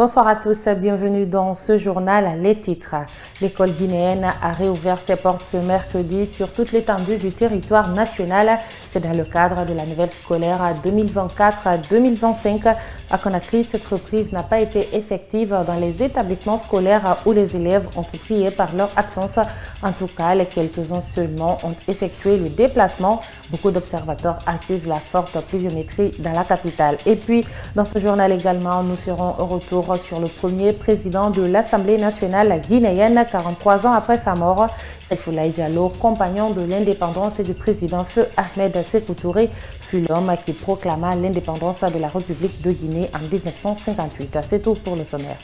Bonsoir à tous, bienvenue dans ce journal. Les titres. L'école guinéenne a réouvert ses portes ce mercredi sur toute l'étendue du territoire national. C'est dans le cadre de la nouvelle scolaire 2024-2025. À Conakry, cette reprise n'a pas été effective dans les établissements scolaires où les élèves ont été priés par leur absence. En tout cas, les quelques-uns seulement ont effectué le déplacement. Beaucoup d'observateurs accusent la forte pluviométrie dans la capitale. Et puis, dans ce journal également, nous ferons un retour sur le premier président de l'Assemblée nationale guinéenne, 43 ans après sa mort. Saifoulaye Diallo, compagnon de l'indépendance et du président Feu Ahmed Sékou Touré, fut l'homme qui proclama l'indépendance de la République de Guinée en 1958. C'est tout pour le sommaire.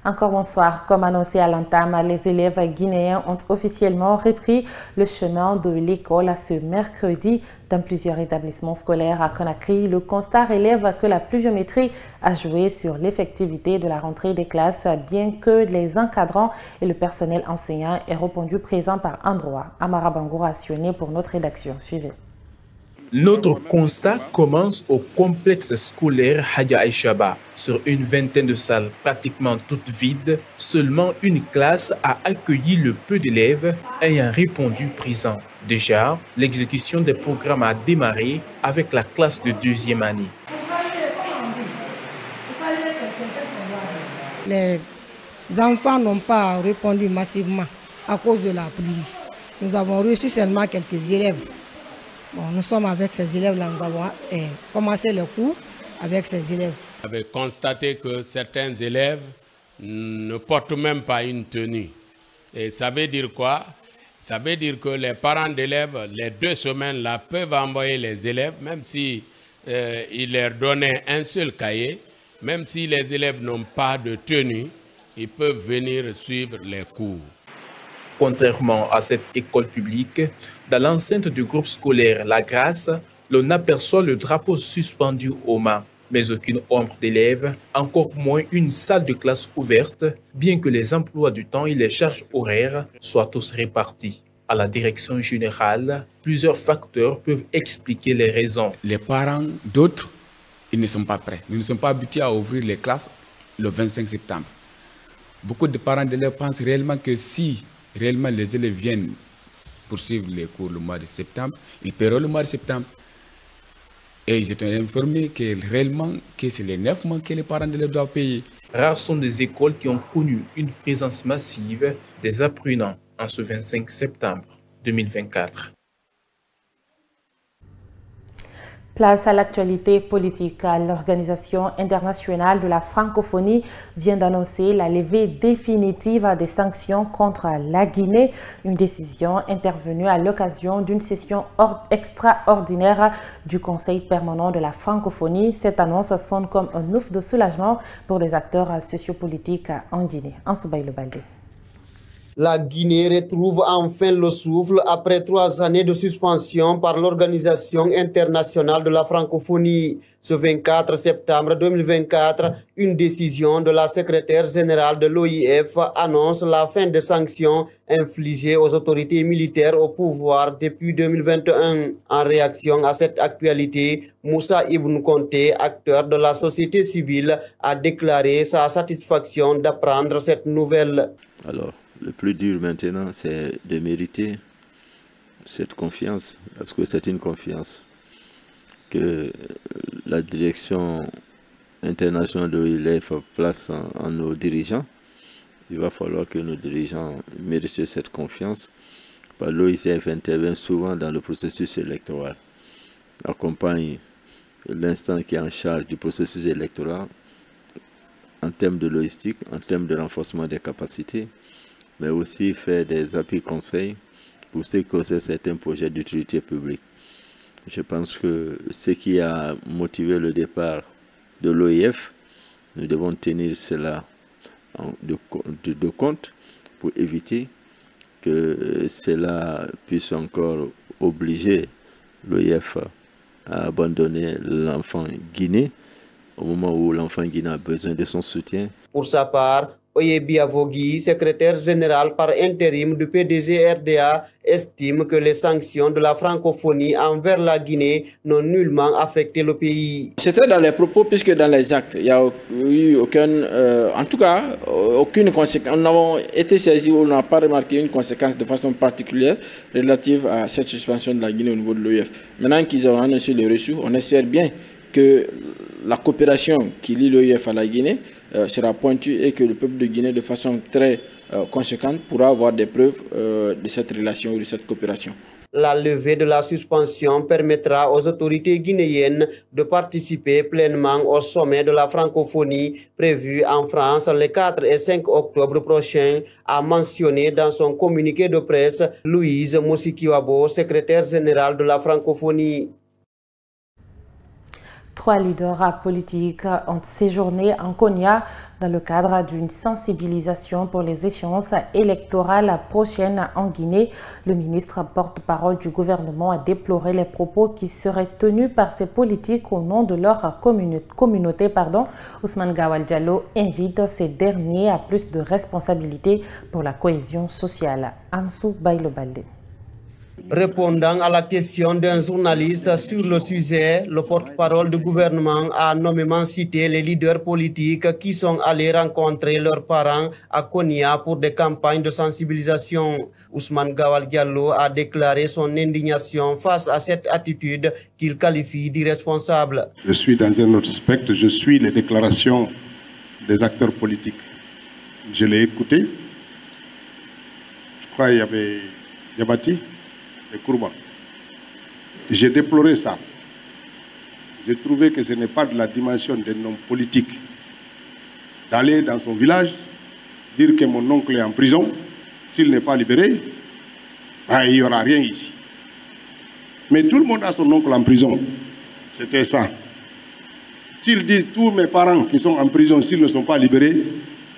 Encore bonsoir. Comme annoncé à l'entame, les élèves guinéens ont officiellement repris le chemin de l'école ce mercredi. Dans plusieurs établissements scolaires à Conakry, le constat relève que la pluviométrie a joué sur l'effectivité de la rentrée des classes, bien que les encadrants et le personnel enseignant aient répondu présent par endroit. Amara Bangoura a sillonné pour notre rédaction. Suivez. Notre constat commence au complexe scolaire Hadja Aïchaba. Sur une vingtaine de salles pratiquement toutes vides, seulement une classe a accueilli le peu d'élèves ayant répondu présent. Déjà, l'exécution des programmes a démarré avec la classe de deuxième année. Les enfants n'ont pas répondu massivement à cause de la pluie. Nous avons reçu seulement quelques élèves. Bon, nous sommes avec ces élèves-là, nous avons commencé le cours avec ces élèves. Vous avez constaté que certains élèves ne portent même pas une tenue. Et ça veut dire quoi? Ça veut dire que les parents d'élèves, les 2 semaines-là, peuvent envoyer les élèves, même si ils leur donnaient un seul cahier, même si les élèves n'ont pas de tenue, ils peuvent venir suivre les cours. Contrairement à cette école publique, dans l'enceinte du groupe scolaire La Grâce, l'on aperçoit le drapeau suspendu au mât, mais aucune ombre d'élèves, encore moins une salle de classe ouverte, bien que les emplois du temps et les charges horaires soient tous répartis. À la direction générale, plusieurs facteurs peuvent expliquer les raisons. Les parents d'autres, ils ne sont pas prêts. Nous ne sommes pas habitués à ouvrir les classes le 25 septembre. Beaucoup de parents d'élèves pensent réellement que si réellement les élèves viennent poursuivre les cours le mois de septembre, ils paieront le mois de septembre. Et ils étaient informés que réellement que c'est les 9 mois que les parents d'élèves doivent payer. Rares sont des écoles qui ont connu une présence massive des apprenants en ce 25 septembre 2024. Place à l'actualité politique. L'Organisation internationale de la francophonie vient d'annoncer la levée définitive des sanctions contre la Guinée. Une décision intervenue à l'occasion d'une session extraordinaire du Conseil permanent de la francophonie. Cette annonce sonne comme un ouf de soulagement pour les acteurs sociopolitiques en Guinée. Ansoubaï Baldé. La Guinée retrouve enfin le souffle après 3 années de suspension par l'Organisation internationale de la francophonie. Ce 24 septembre 2024, une décision de la secrétaire générale de l'OIF annonce la fin des sanctions infligées aux autorités militaires au pouvoir depuis 2021. En réaction à cette actualité, Moussa Ibn Konté, acteur de la société civile, a déclaré sa satisfaction d'apprendre cette nouvelle. Alors, le plus dur maintenant, c'est de mériter cette confiance, parce que c'est une confiance que la direction internationale de l'OIF place en nos dirigeants. Il va falloir que nos dirigeants méritent cette confiance. L'OIF intervient souvent dans le processus électoral, accompagne l'instant qui est en charge du processus électoral en termes de logistique, en termes de renforcement des capacités, mais aussi faire des appuis conseils pour ce qui concerne certains projets d'utilité publique. Je pense que ce qui a motivé le départ de l'OIF, nous devons tenir cela de compte pour éviter que cela puisse encore obliger l'OIF à abandonner l'enfant guinéen au moment où l'enfant guinéen a besoin de son soutien. Pour sa part, Oyebi Avogui, secrétaire général par intérim du PDG-RDA, estime que les sanctions de la francophonie envers la Guinée n'ont nullement affecté le pays. C'était dans les propos, puisque dans les actes, il n'y a eu aucune conséquence. Nous avons été saisis, on n'a pas remarqué une conséquence de façon particulière relative à cette suspension de la Guinée au niveau de l'OIF. Maintenant qu'ils ont annoncé les reçus, on espère bien que la coopération qui lie l'OIF à la Guinée sera pointue et que le peuple de Guinée, de façon très conséquente, pourra avoir des preuves de cette relation ou de cette coopération. La levée de la suspension permettra aux autorités guinéennes de participer pleinement au sommet de la francophonie prévu en France les 4 et 5 octobre prochains, a mentionné dans son communiqué de presse Louise Moussikiwabo, secrétaire générale de la francophonie. 3 leaders politiques ont séjourné en Konya dans le cadre d'une sensibilisation pour les échéances électorales prochaines en Guinée. Le ministre porte-parole du gouvernement a déploré les propos qui seraient tenus par ces politiques au nom de leur communauté. Ousmane Gawal Diallo invite ces derniers à plus de responsabilités pour la cohésion sociale. Amsou Baïlobalde. Répondant à la question d'un journaliste sur le sujet, le porte-parole du gouvernement a nommément cité les leaders politiques qui sont allés rencontrer leurs parents à Konya pour des campagnes de sensibilisation. Ousmane Gawal Diallo a déclaré son indignation face à cette attitude qu'il qualifie d'irresponsable. Je suis dans un autre spectre, je suis les déclarations des acteurs politiques. Je l'ai écouté. Je crois qu'il y avait Yabati. J'ai déploré ça. J'ai trouvé que ce n'est pas de la dimension d'un homme politique d'aller dans son village, dire que mon oncle est en prison, s'il n'est pas libéré, il n'y aura rien ici. Mais tout le monde a son oncle en prison. C'était ça. S'ils disent tous mes parents qui sont en prison, s'ils ne sont pas libérés,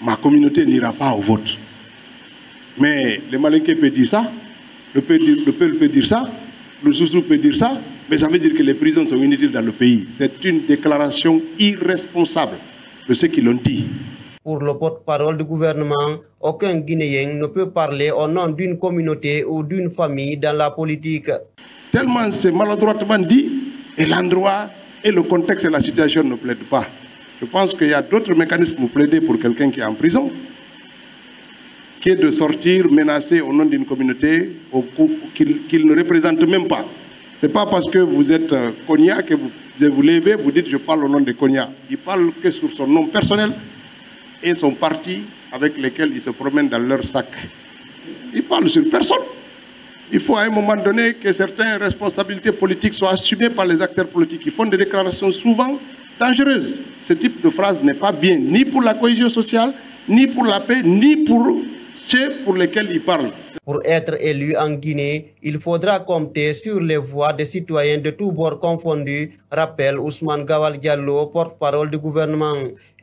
ma communauté n'ira pas au vote. Mais le Malinké peut dire ça. Le Peul peut dire ça, le Soussou peut dire ça, mais ça veut dire que les prisons sont inutiles dans le pays. C'est une déclaration irresponsable de ceux qui l'ont dit. Pour le porte-parole du gouvernement, aucun Guinéen ne peut parler au nom d'une communauté ou d'une famille dans la politique. Tellement c'est maladroitement dit, et l'endroit et le contexte et la situation ne plaident pas. Je pense qu'il y a d'autres mécanismes pour plaider pour quelqu'un qui est en prison, qui est de sortir menacé au nom d'une communauté qu'il ne représente même pas. Ce n'est pas parce que vous êtes Konya que vous levez, vous dites je parle au nom de Konya. Il parle que sur son nom personnel et son parti avec lesquels il se promène dans leur sac. Il parle sur personne. Il faut à un moment donné que certaines responsabilités politiques soient assumées par les acteurs politiques. Ils font des déclarations souvent dangereuses. Ce type de phrase n'est pas bien, ni pour la cohésion sociale, ni pour la paix, ni pour ceux pour lesquels il parle. Pour être élu en Guinée, il faudra compter sur les voix des citoyens de tous bords confondus, rappelle Ousmane Gawal Diallo, porte-parole du gouvernement.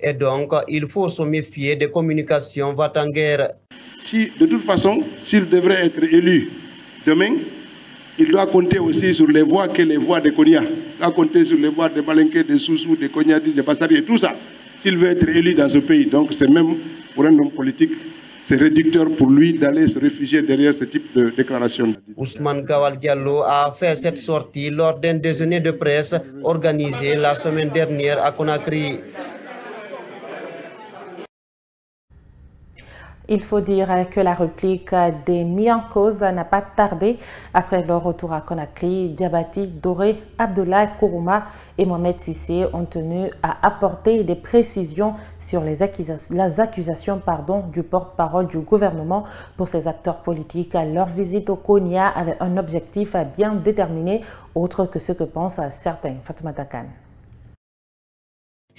Et donc, il faut se méfier des communications va-t-en-guerre. Si, de toute façon, s'il devrait être élu demain, il doit compter aussi sur les voix que les voix de Konya. Il doit compter sur les voix de Malinké, de Soussou, de Konyadi, de Bassari et tout ça. S'il veut être élu dans ce pays, donc c'est même pour un homme politique, c'est réducteur pour lui d'aller se réfugier derrière ce type de déclaration. Ousmane Gawal Diallo a fait cette sortie lors d'un déjeuner de presse organisé la semaine dernière à Conakry. Il faut dire que la réplique des mis en cause n'a pas tardé. Après leur retour à Conakry, Diabati, Doré, Abdoulaye Kourouma et Mohamed Sissé ont tenu à apporter des précisions sur les accusations du porte-parole du gouvernement. Pour ces acteurs politiques, leur visite au Konya avait un objectif bien déterminé, autre que ce que pensent certains. Fatoumata Kane.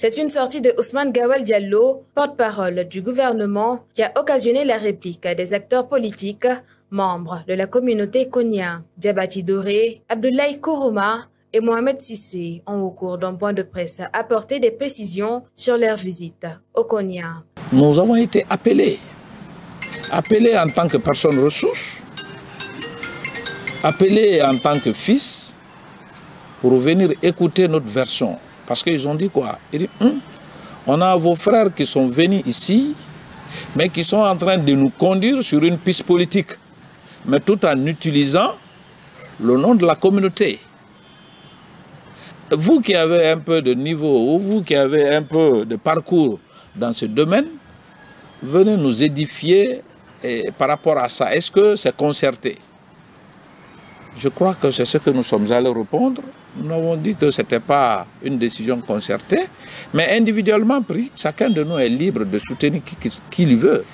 C'est une sortie de Ousmane Gawal Diallo, porte-parole du gouvernement, qui a occasionné la réplique des acteurs politiques, membres de la communauté Konya. Diabati Doré, Abdoulaye Kourouma et Mohamed Sissé ont, au cours d'un point de presse, apporté des précisions sur leur visite au Konya. Nous avons été appelés en tant que personnes ressources, appelés en tant que fils, pour venir écouter notre version. Parce qu'ils ont dit quoi? Ils disent, on a vos frères qui sont venus ici mais qui sont en train de nous conduire sur une piste politique, mais tout en utilisant le nom de la communauté. Vous qui avez un peu de niveau, ou vous qui avez un peu de parcours dans ce domaine, venez nous édifier par rapport à ça. Est-ce que c'est concerté? Je crois que c'est ce que nous sommes allés répondre. Nous avons dit que ce n'était pas une décision concertée, mais individuellement pris, chacun de nous est libre de soutenir qui il veut.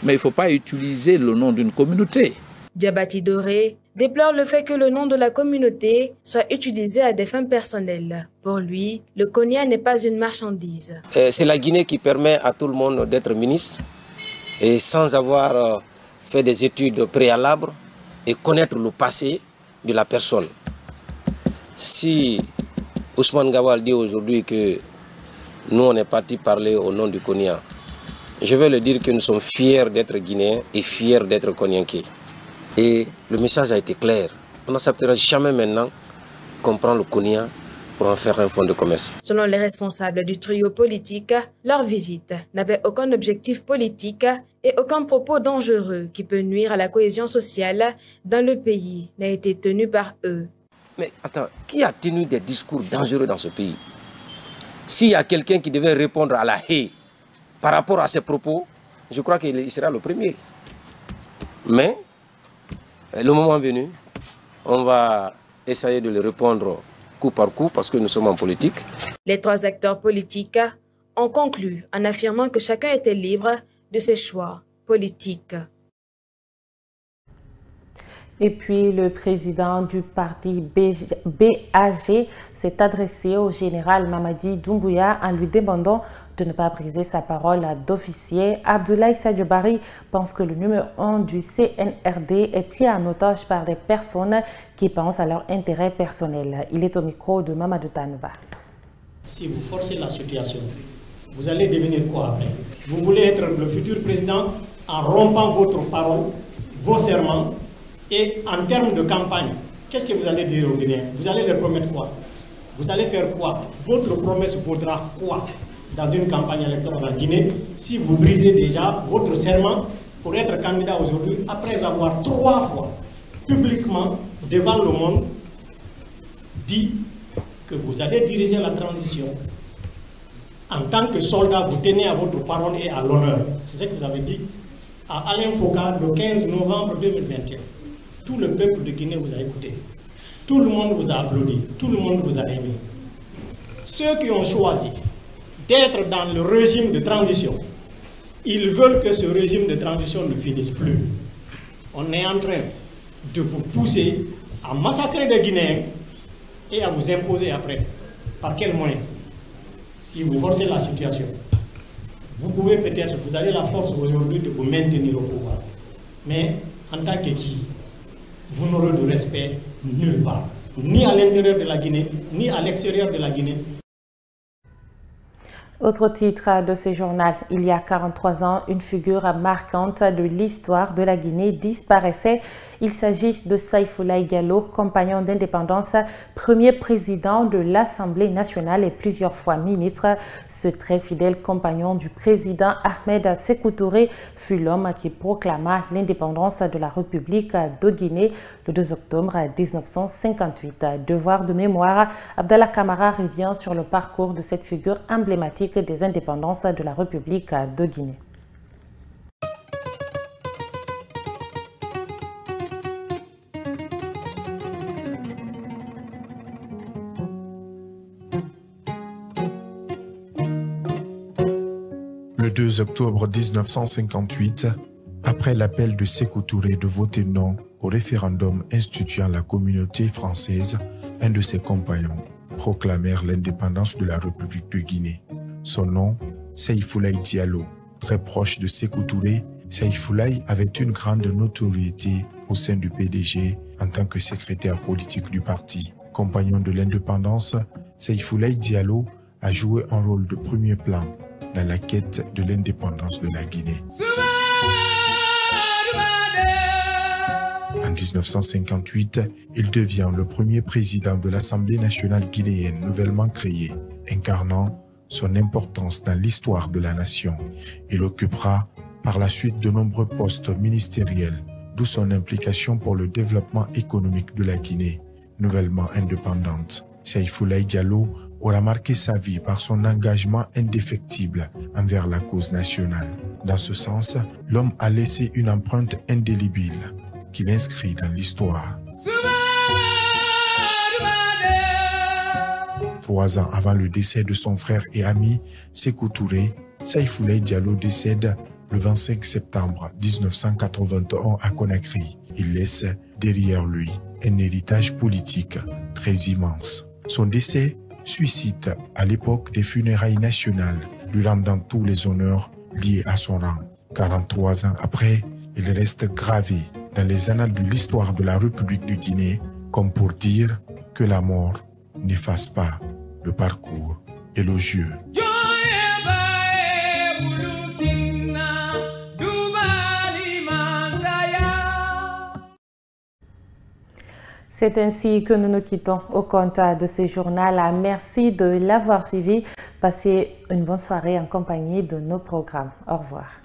Mais il ne faut pas utiliser le nom d'une communauté. Diabati Doré déplore le fait que le nom de la communauté soit utilisé à des fins personnelles. Pour lui, le Konya n'est pas une marchandise. C'est la Guinée qui permet à tout le monde d'être ministre et sans avoir fait des études préalables et connaître le passé de la personne. Si Ousmane Gawal dit aujourd'hui que nous on est parti parler au nom du Konya, je vais le dire que nous sommes fiers d'être Guinéens et fiers d'être Konyankais. Et le message a été clair. On n'acceptera jamais maintenant qu'on prend le Konya pour en faire un fonds de commerce. Selon les responsables du trio politique, leur visite n'avait aucun objectif politique et aucun propos dangereux qui peut nuire à la cohésion sociale dans le pays n'a été tenu par eux. Mais attends, qui a tenu des discours dangereux dans ce pays? S'il y a quelqu'un qui devait répondre à la haie par rapport à ses propos, je crois qu'il sera le premier. Mais, le moment venu, on va essayer de le répondre coup par coup parce que nous sommes en politique. Les trois acteurs politiques ont conclu en affirmant que chacun était libre de ses choix politiques. Et puis, le président du parti BAG s'est adressé au général Mamadi Doumbouya en lui demandant de ne pas briser sa parole d'officier. Abdoulaye Sadio Barry pense que le numéro 1 du CNRD est pris en otage par des personnes qui pensent à leur intérêt personnel. Il est au micro de Mamadou Tanouba. Si vous forcez la situation, vous allez devenir quoi après? Vous voulez être le futur président en rompant votre parole, vos serments, et en termes de campagne, qu'est-ce que vous allez dire aux Guinéens? Vous allez leur promettre quoi? Vous allez faire quoi? Votre promesse vaudra quoi dans une campagne électorale en Guinée si vous brisez déjà votre serment pour être candidat aujourd'hui après avoir 3 fois publiquement devant le monde dit que vous allez diriger la transition. En tant que soldat, vous tenez à votre parole et à l'honneur. C'est ce que vous avez dit à Alain Foka le 15 novembre 2021. Tout le peuple de Guinée vous a écouté. Tout le monde vous a applaudi. Tout le monde vous a aimé. Ceux qui ont choisi d'être dans le régime de transition, ils veulent que ce régime de transition ne finisse plus. On est en train de vous pousser à massacrer des Guinéens et à vous imposer après. Par quel moyen? Si vous forcez la situation, vous pouvez peut-être, vous avez la force aujourd'hui de vous maintenir au pouvoir. Mais en tant que qui, vous n'aurez de respect nulle part, ni à l'intérieur de la Guinée, ni à l'extérieur de la Guinée. Autre titre de ce journal, il y a 43 ans, une figure marquante de l'histoire de la Guinée disparaissait. Il s'agit de Saïfoulaye Diallo, compagnon d'indépendance, premier président de l'Assemblée nationale et plusieurs fois ministre. Ce très fidèle compagnon du président Ahmed Sékou Touré fut l'homme qui proclama l'indépendance de la République de Guinée le 2 octobre 1958. Devoir de mémoire, Abdallah Camara revient sur le parcours de cette figure emblématique des indépendances de la République de Guinée. Le 2 octobre 1958, après l'appel de Sékou Touré de voter non au référendum instituant la communauté française, un de ses compagnons proclamèrent l'indépendance de la République de Guinée. Son nom, Saïfoulaye Diallo. Très proche de Sékou Touré, Saïfoulaye avait une grande notoriété au sein du PDG en tant que secrétaire politique du parti. Compagnon de l'indépendance, Saïfoulaye Diallo a joué un rôle de premier plan dans la quête de l'indépendance de la Guinée. En 1958, il devient le premier président de l'Assemblée nationale guinéenne nouvellement créée, incarnant son importance dans l'histoire de la nation. Il occupera par la suite de nombreux postes ministériels, d'où son implication pour le développement économique de la Guinée, nouvellement indépendante. Saifoulaye Diallo aura marqué sa vie par son engagement indéfectible envers la cause nationale. Dans ce sens, l'homme a laissé une empreinte indélébile qu'il inscrit dans l'histoire. 3 ans avant le décès de son frère et ami Sékou Touré, Saifoulaye Diallo décède le 25 septembre 1981 à Conakry. Il laisse derrière lui un héritage politique très immense. Son décès suscite à l'époque des funérailles nationales, lui rendant tous les honneurs liés à son rang. 43 ans après, il reste gravé dans les annales de l'histoire de la République de Guinée comme pour dire que la mort n'efface pas le parcours élogieux. C'est ainsi que nous nous quittons au compte de ce journal. Merci de l'avoir suivi. Passez une bonne soirée en compagnie de nos programmes. Au revoir.